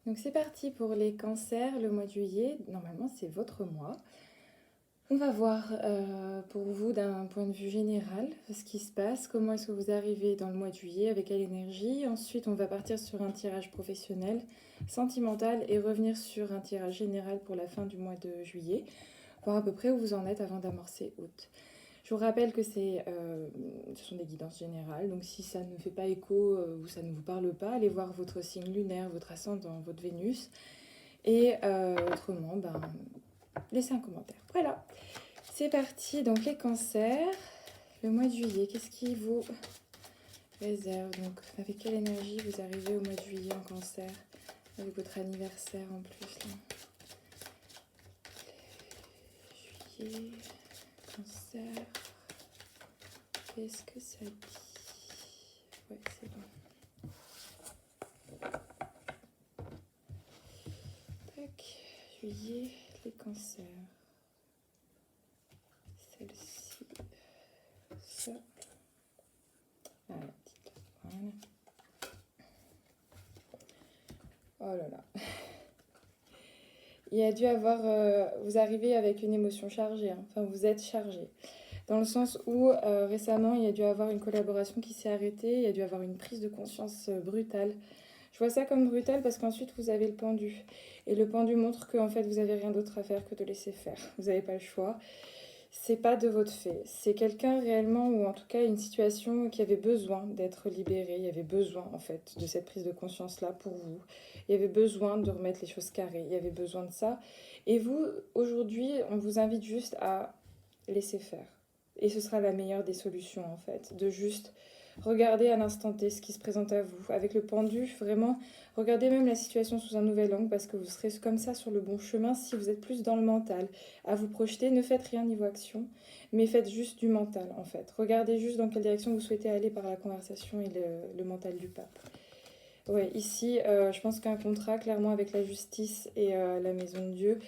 Donc c'est parti pour les cancers le mois de juillet. Normalement c'est votre mois. On va voir pour vous d'un point de vue général ce qui se passe, comment est-ce que vous arrivez dans le mois de juillet, avec quelle énergie. Ensuite on va partir sur un tirage professionnel, sentimental et revenir sur un tirage général pour la fin du mois de juillet, voir à peu près où vous en êtes avant d'amorcer août. Je vous rappelle que ce sont des guidances générales, donc si ça ne fait pas écho ou ça ne vous parle pas, allez voir votre signe lunaire, votre ascendant, votre Vénus. Et autrement, laissez un commentaire. Voilà, c'est parti. Donc les cancers, le mois de juillet, qu'est-ce qui vous réserve? Donc avec quelle énergie vous arrivez au mois de juillet en cancer? Avec votre anniversaire en plus là. Juillet, cancer. Qu'est-ce que ça dit? Ouais, c'est bon. Tac, juillet, les cancers. Celle-ci, ça. Ah, la petite. Voilà. Oh là là. Il y a dû avoir... vous arrivez avec une émotion chargée, hein. Enfin, vous êtes chargé. Dans le sens où récemment, il y a dû avoir une collaboration qui s'est arrêtée, il y a dû avoir une prise de conscience brutale. Je vois ça comme brutal parce qu'ensuite, vous avez le pendu. Et le pendu montre qu'en fait, vous n'avez rien d'autre à faire que de laisser faire. Vous n'avez pas le choix. C'est pas de votre fait. C'est quelqu'un réellement, ou en tout cas une situation qui avait besoin d'être libérée. Il y avait besoin, en fait, de cette prise de conscience-là pour vous. Il y avait besoin de remettre les choses carrées. Il y avait besoin de ça. Et vous, aujourd'hui, on vous invite juste à laisser faire. Et ce sera la meilleure des solutions, en fait. De juste regarder à l'instant T ce qui se présente à vous. Avec le pendu, vraiment, regardez même la situation sous un nouvel angle parce que vous serez comme ça sur le bon chemin si vous êtes plus dans le mental. À vous projeter, ne faites rien niveau action, mais faites juste du mental, en fait. Regardez juste dans quelle direction vous souhaitez aller par la conversation et le mental du pape. Ouais, ici, je pense qu'un contrat, clairement, avec la justice et la maison de Dieu,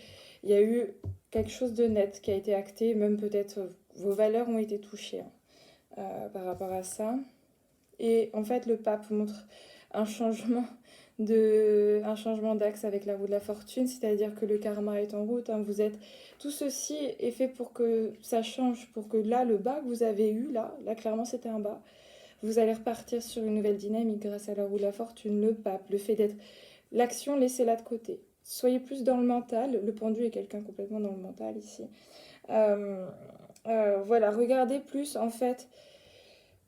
il y a eu quelque chose de net qui a été acté, même peut-être vos valeurs ont été touchées par rapport à ça. Et en fait, le pape montre un changement un changement d'axe avec la roue de la fortune, c'est-à-dire que le karma est en route. Hein, tout ceci est fait pour que ça change, pour que là, le bas que vous avez eu, là clairement, c'était un bas. Vous allez repartir sur une nouvelle dynamique grâce à la roue de la fortune, le pape, le fait d'être... L'action, laissez-la de côté. Soyez plus dans le mental. Le pendu est quelqu'un complètement dans le mental ici. Voilà, regardez plus en fait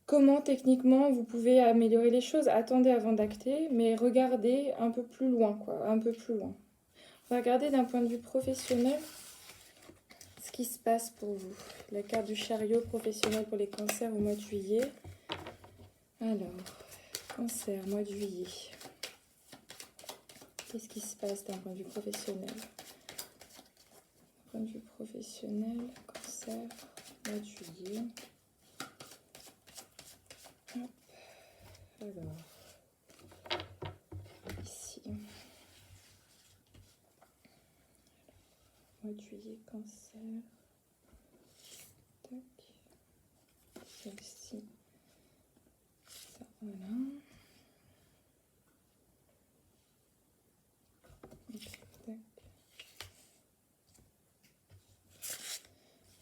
comment techniquement vous pouvez améliorer les choses. Attendez avant d'acter, mais regardez un peu plus loin, quoi, un peu plus loin. Regardez d'un point de vue professionnel ce qui se passe pour vous. La carte du chariot professionnel pour les cancers au mois de juillet. Alors, cancer, mois de juillet. Qu'est-ce qui se passe d'un point de vue professionnel? D'un point de vue professionnel, cancer, mois de juillet. Hop. Alors, ici. Mois de juillet, cancer. Tac. Celle-ci. Ça, voilà. Tac.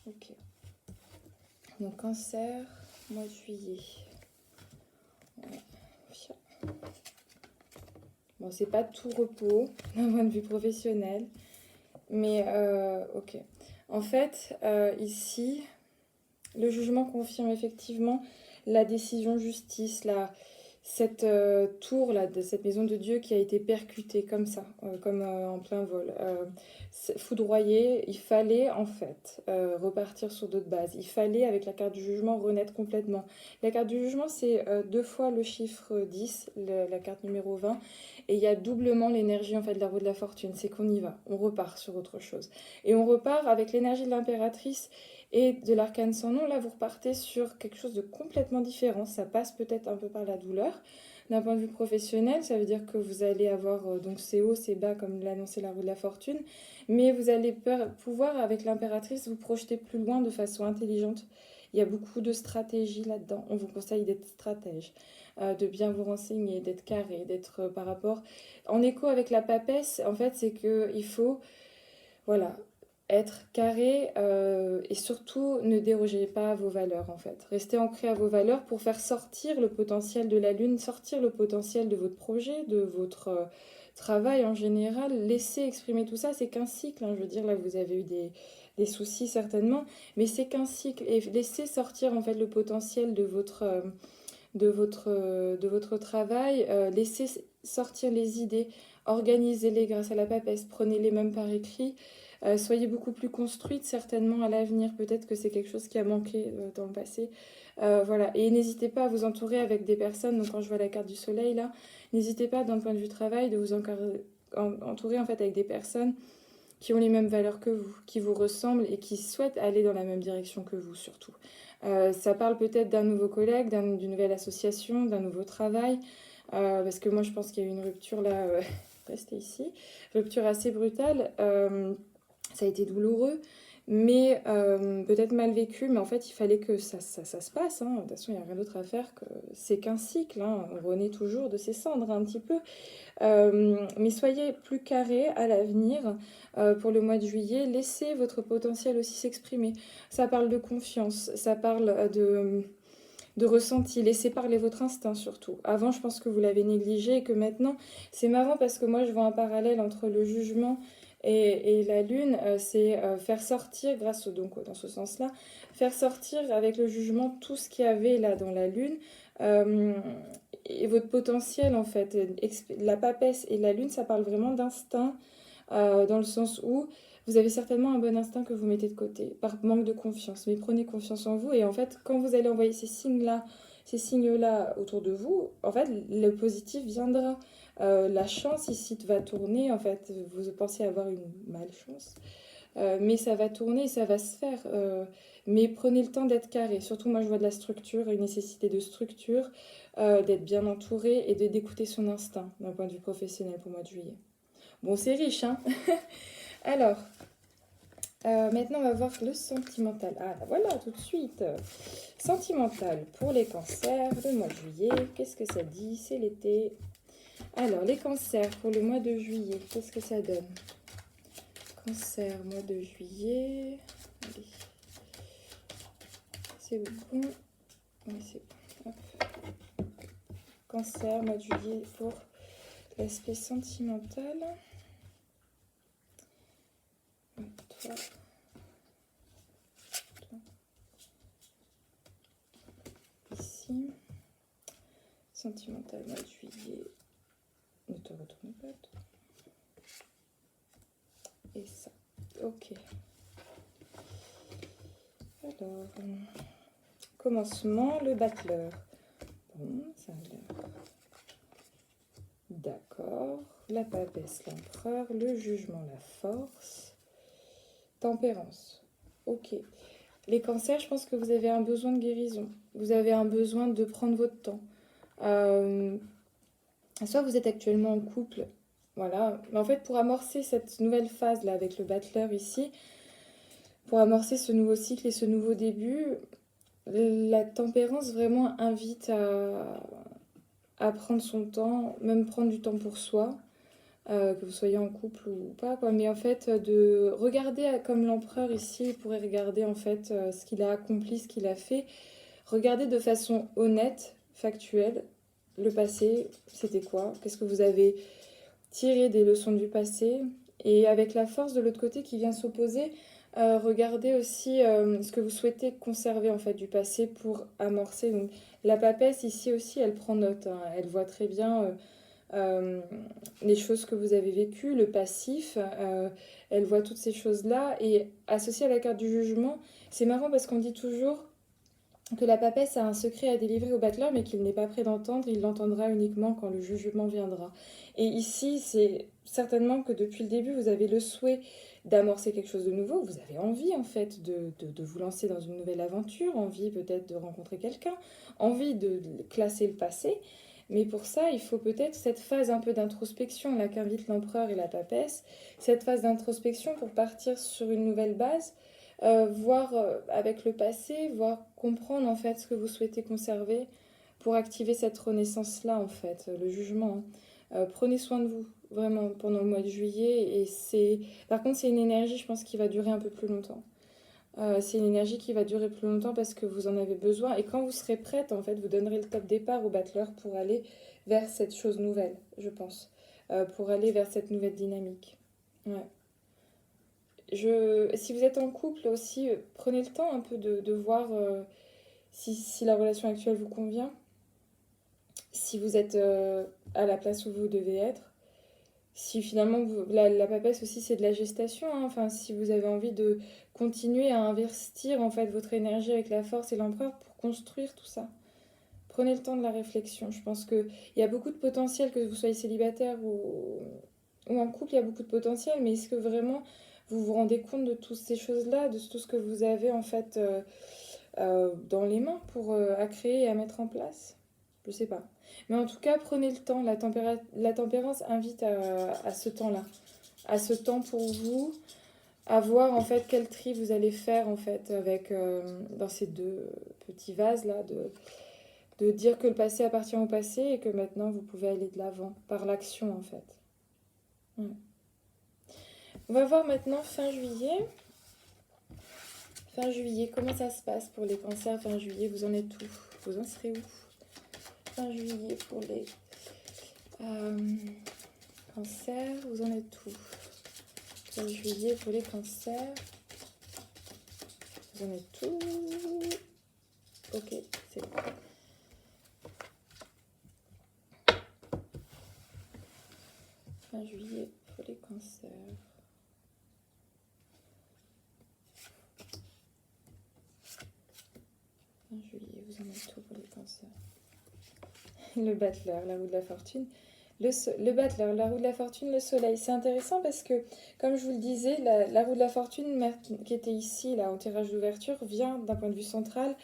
Ok. Donc, cancer, mois de juillet. Ouais. Bon, c'est pas tout repos d'un point de vue professionnel. Mais ok. En fait, ici, le jugement confirme effectivement la décision justice, cette tour là, de cette maison de Dieu qui a été percutée comme ça, comme en plein vol. Foudroyée, il fallait en fait repartir sur d'autres bases. Il fallait, avec la carte du jugement, renaître complètement. La carte du jugement, c'est 2 fois le chiffre 10, la carte numéro 20. Et il y a doublement l'énergie en fait de la roue de la fortune, c'est qu'on y va, on repart sur autre chose. Et on repart avec l'énergie de l'impératrice et de l'arcane sans nom. Là, vous repartez sur quelque chose de complètement différent. Ça passe peut-être un peu par la douleur. D'un point de vue professionnel, ça veut dire que vous allez avoir donc ces hauts, ces bas, comme l'annonçait la roue de la fortune. Mais vous allez pouvoir, avec l'impératrice, vous projeter plus loin de façon intelligente. Il y a beaucoup de stratégies là-dedans. On vous conseille d'être stratège. de bien vous renseigner, d'être carré, d'être par rapport... En écho avec la papesse, en fait, c'est qu'il faut, voilà, être carré et surtout ne dérogez pas à vos valeurs, en fait. Restez ancré à vos valeurs pour faire sortir le potentiel de la lune, sortir le potentiel de votre projet, de votre travail en général. Laissez exprimer tout ça, c'est qu'un cycle, hein. Je veux dire, là, vous avez eu des soucis certainement, mais c'est qu'un cycle. Et laissez sortir, en fait, le potentiel de votre travail, laissez sortir les idées, organisez-les grâce à la papesse, prenez-les même par écrit, soyez beaucoup plus construite certainement à l'avenir, peut-être que c'est quelque chose qui a manqué dans le passé. Voilà, et n'hésitez pas à vous entourer avec des personnes, donc quand je vois la carte du soleil là, n'hésitez pas d'un point de vue travail de vous entourer en fait avec des personnes qui ont les mêmes valeurs que vous, qui vous ressemblent et qui souhaitent aller dans la même direction que vous surtout. Ça parle peut-être d'un nouveau collègue, d'une nouvelle association, d'un nouveau travail, parce que moi je pense qu'il y a eu une rupture là, restez ici, rupture assez brutale, ça a été douloureux, mais peut-être mal vécu, mais en fait il fallait que ça se passe, hein. De toute façon il n'y a rien d'autre à faire, que c'est qu'un cycle, hein. On renaît toujours de ses cendres un petit peu. Mais soyez plus carré à l'avenir pour le mois de juillet. Laissez votre potentiel aussi s'exprimer. Ça parle de confiance, ça parle de ressenti. Laissez parler votre instinct surtout. Avant, je pense que vous l'avez négligé et que maintenant, c'est marrant parce que moi, je vois un parallèle entre le jugement et la lune. C'est faire sortir, donc dans ce sens-là, faire sortir avec le jugement tout ce qu'il y avait là dans la lune. Euh, et votre potentiel en fait, la papesse et la lune, ça parle vraiment d'instinct, dans le sens où vous avez certainement un bon instinct que vous mettez de côté par manque de confiance, mais prenez confiance en vous et en fait quand vous allez envoyer ces signes-là autour de vous, en fait le positif viendra. La chance ici va tourner, en fait vous pensez avoir une malchance, mais ça va tourner, ça va se faire. Mais prenez le temps d'être carré. Surtout, moi, je vois de la structure, une nécessité de structure, d'être bien entouré et d'écouter son instinct d'un point de vue professionnel pour le mois de juillet. Bon, c'est riche, hein. Alors, maintenant, on va voir le sentimental. Ah, voilà, tout de suite. Sentimental pour les cancers, le mois de juillet. Qu'est-ce que ça dit? C'est l'été. Alors, les cancers pour le mois de juillet, qu'est-ce que ça donne? Cancer, mois de juillet. Allez. C'est bon. Oui, c'est bon. Hop. Cancer, mois de juillet pour l'aspect sentimental. Toi. Ici. Sentimental, mois de juillet. Ne te retourne pas, toi. Et ça. Ok. Alors, commencement, le battleur. Bon, ça a l'air. D'accord. La papesse, l'empereur. Le jugement, la force. Tempérance. Ok. Les cancers, je pense que vous avez un besoin de guérison. Vous avez un besoin de prendre votre temps. Soit vous êtes actuellement en couple, voilà. Mais en fait, pour amorcer cette nouvelle phase là avec le battleur ici, pour amorcer ce nouveau cycle et ce nouveau début, la tempérance vraiment invite à prendre son temps, même prendre du temps pour soi, que vous soyez en couple ou pas, quoi. Mais en fait, de regarder comme l'empereur ici, il pourrait regarder en fait ce qu'il a accompli, ce qu'il a fait. Regardez de façon honnête, factuelle, le passé, c'était quoi? Qu'est-ce que vous avez tiré des leçons du passé? Et avec la force de l'autre côté qui vient s'opposer, regardez aussi ce que vous souhaitez conserver en fait du passé pour amorcer. Donc, la papesse ici aussi, elle prend note, hein. Elle voit très bien les choses que vous avez vécues, le passif, elle voit toutes ces choses-là. Et associée à la carte du jugement, c'est marrant parce qu'on dit toujours que la papesse a un secret à délivrer au battleur, mais qu'il n'est pas prêt d'entendre, il l'entendra uniquement quand le jugement viendra. Et ici, c'est certainement que depuis le début, vous avez le souhait d'amorcer quelque chose de nouveau, vous avez envie en fait de vous lancer dans une nouvelle aventure, envie peut-être de rencontrer quelqu'un, envie de classer le passé, mais pour ça, il faut peut-être cette phase un peu d'introspection, là qu'invite l'empereur et la papesse, cette phase d'introspection pour partir sur une nouvelle base, voir avec le passé, voir comprendre en fait ce que vous souhaitez conserver, pour activer cette renaissance-là, en fait, le jugement. Hein. Prenez soin de vous, vraiment, pendant le mois de juillet. Et c'est... Par contre, c'est une énergie, je pense, qui va durer un peu plus longtemps. C'est une énergie qui va durer plus longtemps parce que vous en avez besoin. Et quand vous serez prête, en fait, vous donnerez le top départ au battleur pour aller vers cette chose nouvelle, je pense. Pour aller vers cette nouvelle dynamique. Ouais. Si vous êtes en couple aussi, prenez le temps un peu de voir si la relation actuelle vous convient, si vous êtes à la place où vous devez être, si finalement la papesse aussi c'est de la gestation, hein. Enfin si vous avez envie de continuer à investir en fait votre énergie avec la force et l'empereur pour construire tout ça. Prenez le temps de la réflexion. Je pense qu'il y a beaucoup de potentiel, que vous soyez célibataire ou en couple, il y a beaucoup de potentiel, mais est-ce que vraiment vous vous rendez compte de toutes ces choses-là, de tout ce que vous avez en fait dans les mains pour à créer et à mettre en place? Je sais pas. Mais en tout cas, prenez le temps. La tempérance invite à ce temps-là, à ce temps pour vous, à voir en fait quel tri vous allez faire en fait avec dans ces deux petits vases là, de dire que le passé appartient au passé et que maintenant vous pouvez aller de l'avant par l'action en fait. Ouais. On va voir maintenant fin juillet. Fin juillet, comment ça se passe pour les cancers fin juillet? Vous en êtes où? Vous en serez où? Fin juillet pour les cancers, vous en êtes où? Fin juillet pour les cancers, vous en êtes où? Ok, c'est bon. Fin juillet pour les cancers. Fin juillet, vous en êtes où pour les cancers? Le battleur, la roue de la fortune. Le battleur, la roue de la fortune, le soleil. C'est intéressant parce que, comme je vous le disais, la roue de la fortune qui était ici, là, en tirage d'ouverture, vient d'un point de vue central.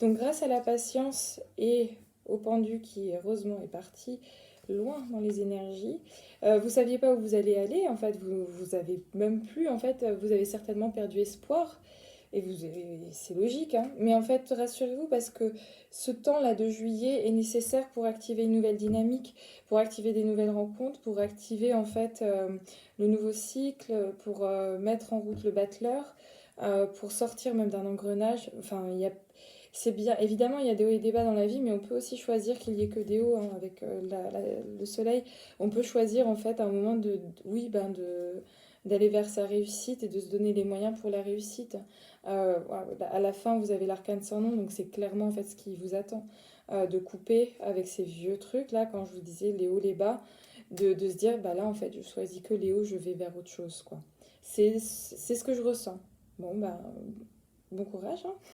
Donc, grâce à la patience et au pendu qui, heureusement, est parti loin dans les énergies, vous ne saviez pas où vous allez aller. En fait, vous avez même plus, en fait, vous avez certainement perdu espoir. C'est logique, hein. Mais en fait, rassurez-vous parce que ce temps-là de juillet est nécessaire pour activer une nouvelle dynamique, pour activer des nouvelles rencontres, pour activer en fait le nouveau cycle, pour mettre en route le battleur, pour sortir même d'un engrenage. Enfin, c'est bien. Évidemment, il y a des hauts et des bas dans la vie, mais on peut aussi choisir qu'il n'y ait que des hauts hein, avec le soleil. On peut choisir en fait un moment oui, d'aller vers sa réussite et de se donner les moyens pour la réussite. À la fin, vous avez l'arcane sans nom, donc c'est clairement en fait ce qui vous attend. De couper avec ces vieux trucs, là, quand je vous disais les hauts, les bas, de se dire, bah là, en fait, je choisis que les hauts, je vais vers autre chose, quoi. C'est ce que je ressens. Bon, bah, bon courage, hein.